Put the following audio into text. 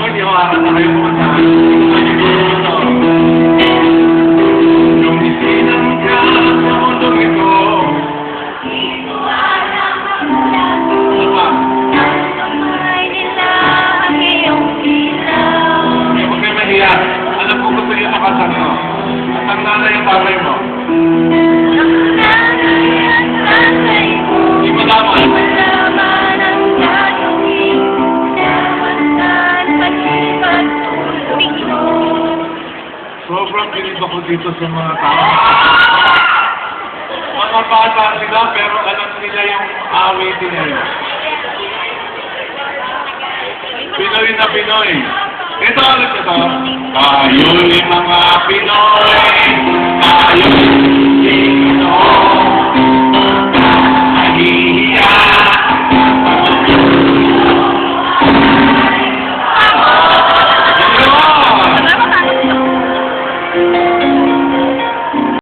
hindi makakanta kayo kumanta. Yung isinan ka sa mundong ito. Ano pa? Kamay nila ang iyong ilaw. Huwag kayo mahiya. Alam ko gusto niyo makanta nyo. At ang nanay yung tatay mo. Ang nanay at tatay mo. Di mo daman. Malaman ang gagawin. Dawasan, palipat, tulong mo. Sobrang kinig ako dito sa mga tao. Mga bata sila pero alam nila yung awitin nila. Pinoy na Pinoy. Ito ulit ito. Tayo'y mga Pinoy. Tayo'y Pinoy.